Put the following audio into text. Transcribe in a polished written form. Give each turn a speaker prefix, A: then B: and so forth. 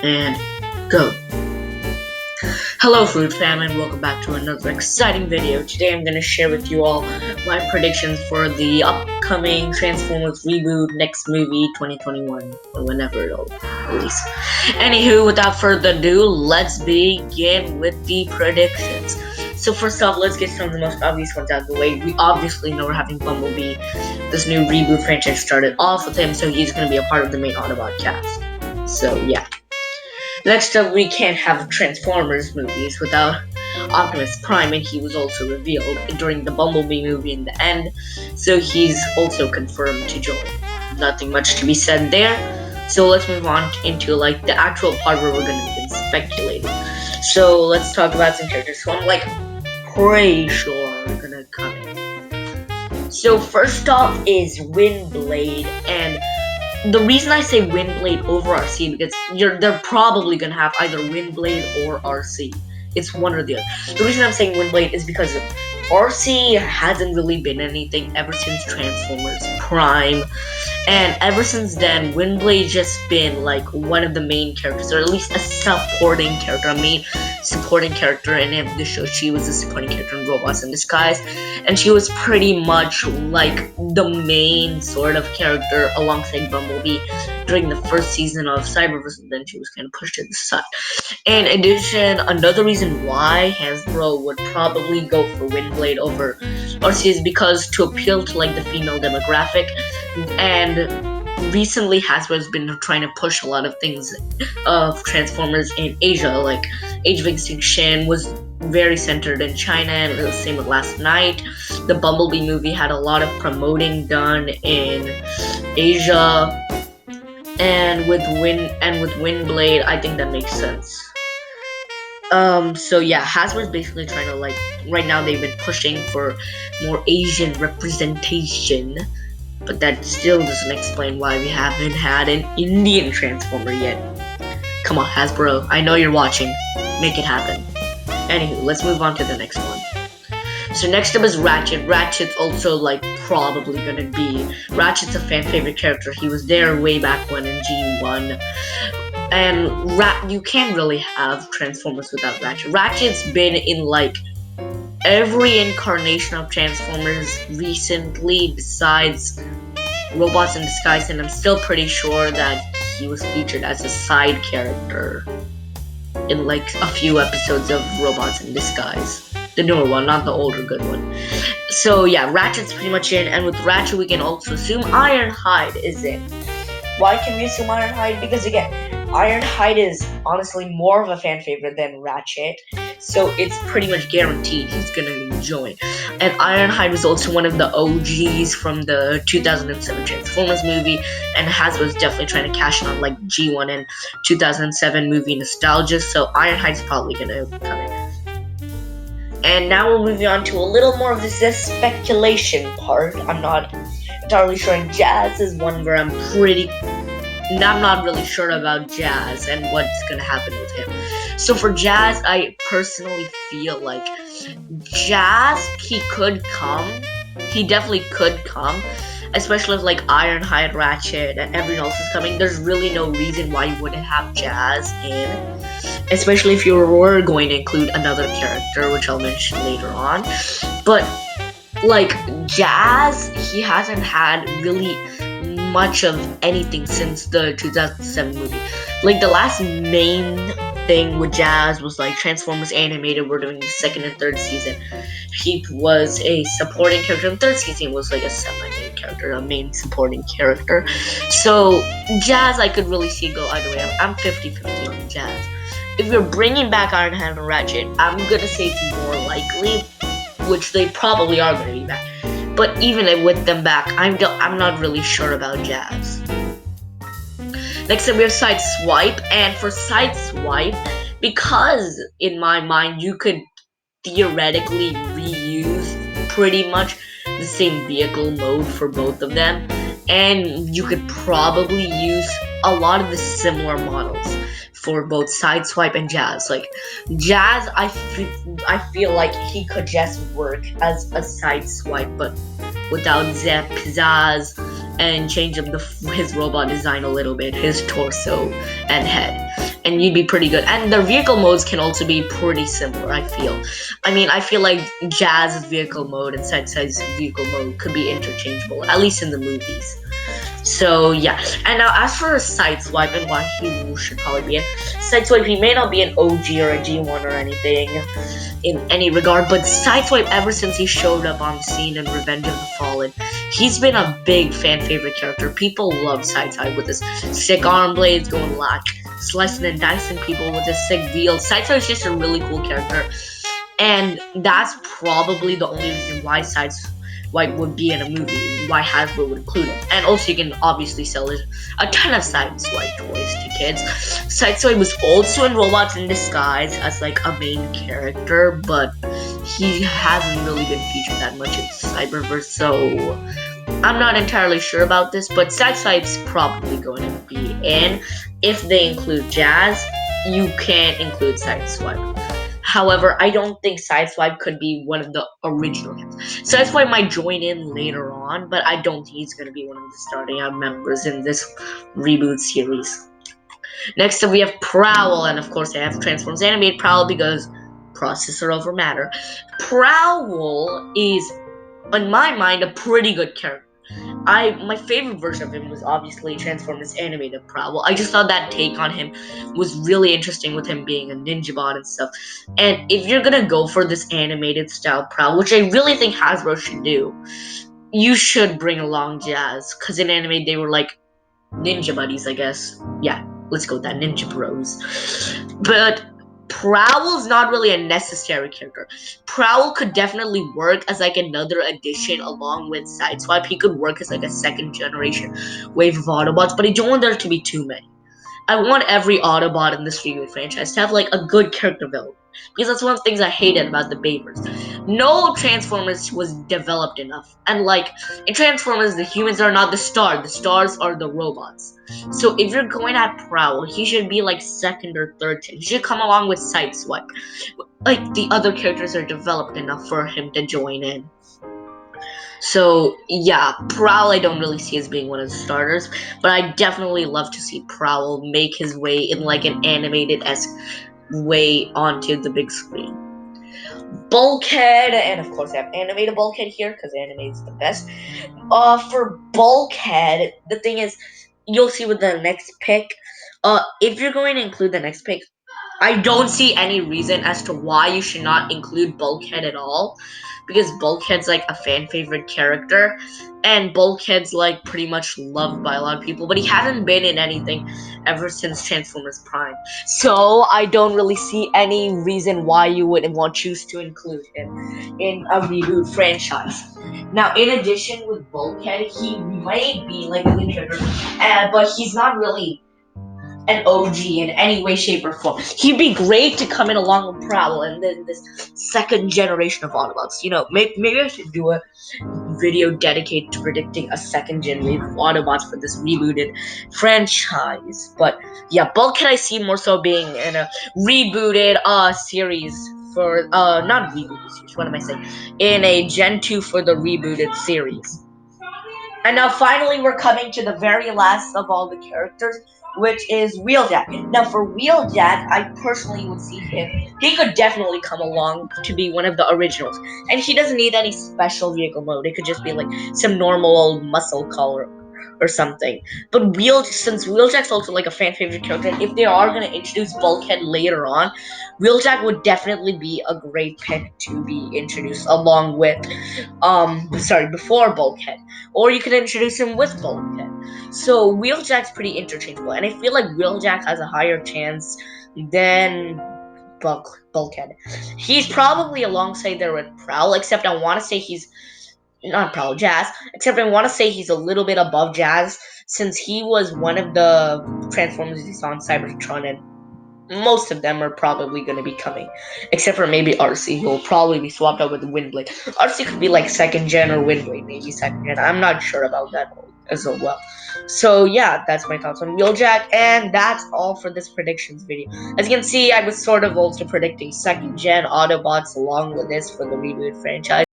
A: and go. Hello Fruit fam, and welcome back to another exciting video. Today I'm going to share with you all my predictions for the upcoming Transformers reboot next movie 2021, or whenever it'll release. Anywho, without further ado, let's begin with the predictions. So first off, let's get some of the most obvious ones out of the way. We obviously know we're having Bumblebee. This new reboot franchise started off with him, so he's going to be a part of the main Autobot cast. So yeah. Next up, we can't have Transformers movies without Optimus Prime, and he was also revealed during the Bumblebee movie in the end, so he's also confirmed to join. Nothing much to be said there, so let's move on into the actual part where we're gonna begin speculating. So let's talk about some characters who I'm pretty sure are gonna come in. So first off is Windblade, and the reason I say Windblade over RC because they're probably gonna have either Windblade or RC. It's one or the other. The reason I'm saying Windblade is because RC hasn't really been anything ever since Transformers Prime, and ever since then, Windblade just been one of the main characters, or at least a supporting character, a main supporting character in the show. She was a supporting character in Robots in Disguise, and she was pretty much the main sort of character alongside Bumblebee during the first season of Cyberverse, and then she was kind of pushed to the side. In addition, another reason why Hasbro would probably go for Windblade over RC is because to appeal to the female demographic, and recently Hasbro has been trying to push a lot of things of Transformers in Asia, Age of Extinction was very centered in China, and the same with Last Night. The Bumblebee movie had a lot of promoting done in Asia, and with Windblade, I think that makes sense. So yeah, Hasbro's basically trying to right now they've been pushing for more Asian representation, but that still doesn't explain why we haven't had an Indian Transformer yet. Come on, Hasbro, I know you're watching. Make it happen. Anywho, let's move on to the next one. So next up is Ratchet. Ratchet's also probably gonna be. Ratchet's a fan favorite character. He was there way back when in G1. And you can't really have Transformers without Ratchet. Ratchet's been in every incarnation of Transformers recently besides Robots in Disguise, and I'm still pretty sure that he was featured as a side character in a few episodes of Robots in Disguise. The newer one, not the older good one. So yeah, Ratchet's pretty much in, and with Ratchet we can also assume Ironhide is in. Why can we assume Ironhide? Because again, Ironhide is honestly more of a fan favorite than Ratchet, so it's pretty much guaranteed he's gonna join. And Ironhide was also one of the OGs from the 2007 Transformers movie, and Hasbro's definitely trying to cash in on G1 and 2007 movie nostalgia, so Ironhide's probably gonna come in. And now we're moving on to a little more of this speculation part. I'm not entirely sure, and Jazz is one where I'm not really sure about Jazz and what's gonna happen with him. So for Jazz, I personally feel Jazz, he could come. He definitely could come. Especially if Ironhide, Ratchet, and everyone else is coming. There's really no reason why you wouldn't have Jazz in. Especially if you were going to include another character, which I'll mention later on. But Jazz, he hasn't had really much of anything since the 2007 movie. The last main thing with Jazz was Transformers Animated. We're doing the second and third season. He was a supporting character. The third season was a semi-main character, a main supporting character. So Jazz, I could really see go either way. I'm 50-50 on Jazz. If you're bringing back Ironhide and Ratchet, I'm gonna say it's more likely, which they probably are gonna be back. But even with them back, I'm not really sure about Jazz. Next up we have Sideswipe, and for Sideswipe, because in my mind you could theoretically reuse pretty much the same vehicle mode for both of them, and you could probably use a lot of the similar models for both Sideswipe and Jazz. Jazz, I feel he could just work as a Sideswipe, but without Zep, Pizzazz, and change up his robot design a little bit, his torso and head. and you'd be pretty good. And the vehicle modes can also be pretty similar, I feel. I feel like Jazz's vehicle mode and Sideside's vehicle mode could be interchangeable, at least in the movies. So yeah, and now as for Sideswipe and why he should probably be in Sideswipe, he may not be an OG or a G1 or anything in any regard, but Sideswipe, ever since he showed up on the scene in Revenge of the Fallen, he's been a big fan favorite character. People love Sideswipe with his sick arm blades going like slicing and dicing people with his sick wheels. Sideswipe is just a really cool character, and that's probably the only reason why Sideswipe would be in a movie, why Hasbro would include it. And also you can obviously sell a ton of Sideswipe toys to kids. Sideswipe was also in Robots in Disguise as like a main character, but he hasn't really been featured that much in Cyberverse, so I'm not entirely sure about this, but Sideswipe's probably going to be in. If they include Jazz, you can't include Sideswipe. However, I don't think Sideswipe could be one of the original ones. Sideswipe might join in later on, but I don't think he's going to be one of the starting out members in this reboot series. Next up, we have Prowl, and of course, I have Transformers Animated Prowl because processor over matter. Prowl is, in my mind, a pretty good character. My favorite version of him was obviously Transformers Animated Prowl. I just thought that take on him was really interesting with him being a ninja bot and stuff. And if you're gonna go for this animated style Prowl, which I really think Hasbro should do, you should bring along Jazz, because in anime they were like ninja buddies, I guess. Yeah, let's go with that, ninja bros. But Prowl's not really a necessary character. Prowl could definitely work as like another addition along with Sideswipe. He could work as like a second generation wave of Autobots, but I don't want there to be too many. I want every Autobot in this reboot franchise to have like a good character development, because that's one of the things I hated about the Bayverse. No Transformers was developed enough, and like in Transformers, the humans are not the stars are the robots. So if you're going at Prowl, he should be like second or third. He should come along with Sideswipe. Like the other characters are developed enough for him to join in. So yeah, Prowl I don't really see as being one of the starters, but I definitely love to see Prowl make his way in like an animated-esque way onto the big screen. Bulkhead, and of course I have animated Bulkhead here because animated is the best. For Bulkhead, the thing is, you'll see with the next pick. If you're going to include the next pick, I don't see any reason as to why you should not include Bulkhead at all, because Bulkhead's like a fan favorite character, and Bulkhead's like pretty much loved by a lot of people, but he hasn't been in anything ever since Transformers Prime. So I don't really see any reason why you would want choose to include him in a reboot franchise. Now, in addition with Bulkhead, he might be like a good character, but he's not really an OG in any way, shape, or form. He'd be great to come in along with Prowl and then this second generation of Autobots. You know, maybe I should do a video dedicated to predicting a second gen wave of Autobots for this rebooted franchise. But yeah, Bulkhead I see more so being in a rebooted series for not rebooted series, what am I saying? In a Gen 2 for the rebooted series. And now finally we're coming to the very last of all the characters, which is Wheeljack. Now for Wheeljack, I personally would see him. He could definitely come along to be one of the originals. And he doesn't need any special vehicle mode. It could just be like some normal old muscle color or something. But since Wheeljack's also like a fan favorite character, if they are going to introduce Bulkhead later on, Wheeljack would definitely be a great pick to be introduced along with before Bulkhead, or you could introduce him with Bulkhead. So Wheeljack's pretty interchangeable, and I feel like Wheeljack has a higher chance than Bulkhead. He's probably alongside there with Prowl, except I want to say he's not Prowl, Jazz. Except I want to say he's a little bit above Jazz, since he was one of the Transformers we saw in Cybertron, and most of them are probably going to be coming, except for maybe RC, who will probably be swapped out with Windblade. RC could be like second gen, or Windblade maybe second gen. I'm not sure about that as well. So yeah, that's my thoughts on Wheeljack, and that's all for this predictions video. As you can see, I was sort of also predicting second gen Autobots along with this for the reboot franchise.